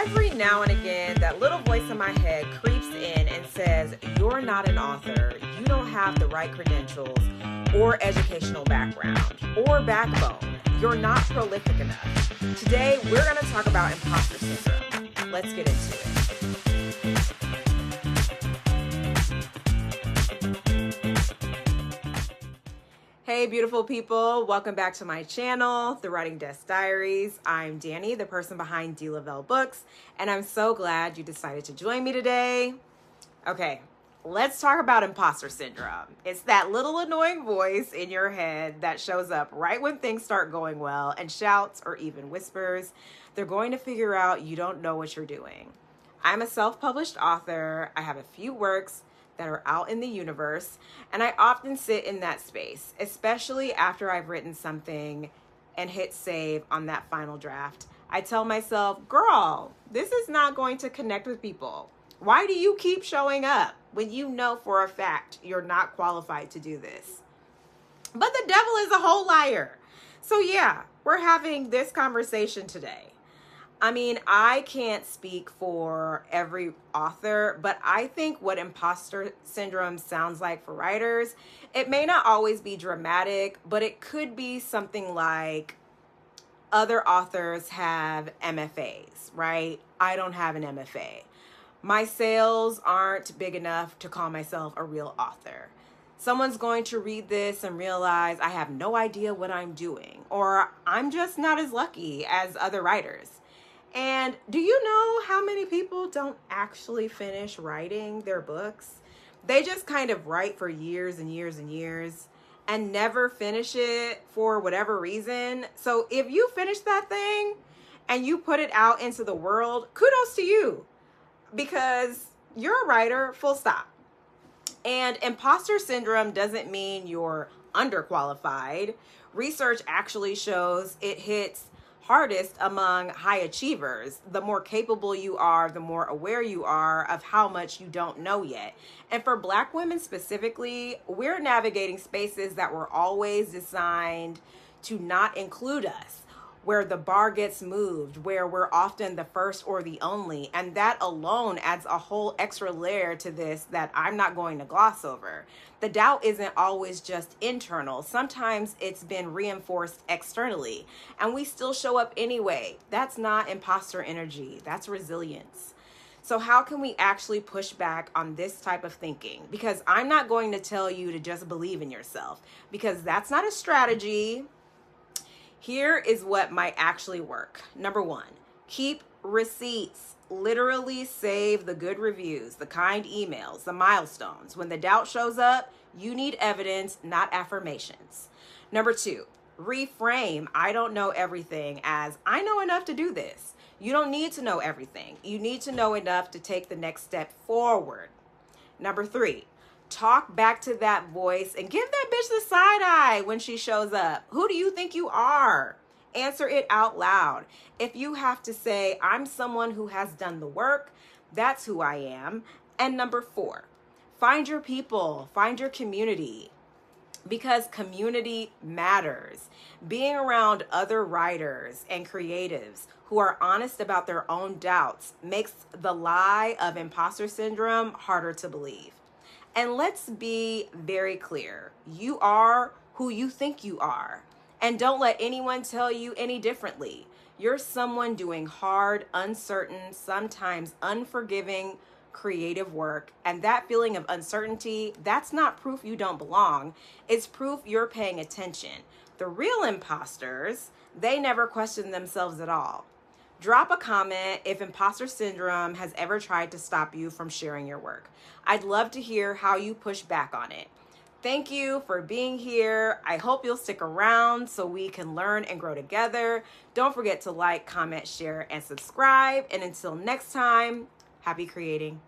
Every now and again, that little voice in my head creeps in and says, you're not an author, you don't have the right credentials or educational background or backbone, you're not prolific enough. Today, we're going to talk about imposter syndrome. Let's get into it. Hey, beautiful people. Welcome back to my channel, The Writing Desk Diaries. I'm Danny, the person behind D. Lavelle Books, and I'm so glad you decided to join me today. Okay, let's talk about imposter syndrome. It's that little annoying voice in your head that shows up right when things start going well and shouts or even whispers. They're going to figure out you don't know what you're doing. I'm a self-published author. I have a few works that are out in the universe, and I often sit in that space, especially after I've written something and hit save on that final draft. I tell myself, girl, this is not going to connect with people. Why do you keep showing up when you know for a fact you're not qualified to do this? But the devil is a whole liar. So yeah, we're having this conversation today. I mean, I can't speak for every author, but I think what imposter syndrome sounds like for writers, it may not always be dramatic, but it could be something like other authors have MFAs, right? I don't have an MFA. My sales aren't big enough to call myself a real author. Someone's going to read this and realize I have no idea what I'm doing, or I'm just not as lucky as other writers. And do you know how many people don't actually finish writing their books? They just kind of write for years and years and years and never finish it for whatever reason. So if you finish that thing and you put it out into the world, kudos to you, because you're a writer, full stop. And imposter syndrome doesn't mean you're underqualified. Research actually shows it hits hardest among high achievers. The more capable you are, the more aware you are of how much you don't know yet. And for Black women specifically, we're navigating spaces that were always designed to not include us, where the bar gets moved, where we're often the first or the only. And that alone adds a whole extra layer to this that I'm not going to gloss over. The doubt isn't always just internal. Sometimes it's been reinforced externally, and we still show up anyway. That's not imposter energy, that's resilience. So how can we actually push back on this type of thinking? Because I'm not going to tell you to just believe in yourself, because that's not a strategy. Here is what might actually work. Number one, keep receipts. Literally save the good reviews, the kind emails, the milestones. When the doubt shows up, you need evidence, not affirmations. Number two, reframe I don't know everything as I know enough to do this. You don't need to know everything. You need to know enough to take the next step forward. Number three, talk back to that voice and give that bitch the side eye when she shows up. Who do you think you are? Answer it out loud. If you have to say, I'm someone who has done the work, that's who I am. And number four, find your people, find your community, because community matters. Being around other writers and creatives who are honest about their own doubts makes the lie of imposter syndrome harder to believe. And let's be very clear. You are who you think you are. And don't let anyone tell you any differently. You're someone doing hard, uncertain, sometimes unforgiving, creative work. And that feeling of uncertainty, that's not proof you don't belong. It's proof you're paying attention. The real imposters, they never question themselves at all. Drop a comment if imposter syndrome has ever tried to stop you from sharing your work. I'd love to hear how you push back on it. Thank you for being here. I hope you'll stick around so we can learn and grow together. Don't forget to like, comment, share, and subscribe. And until next time, happy creating.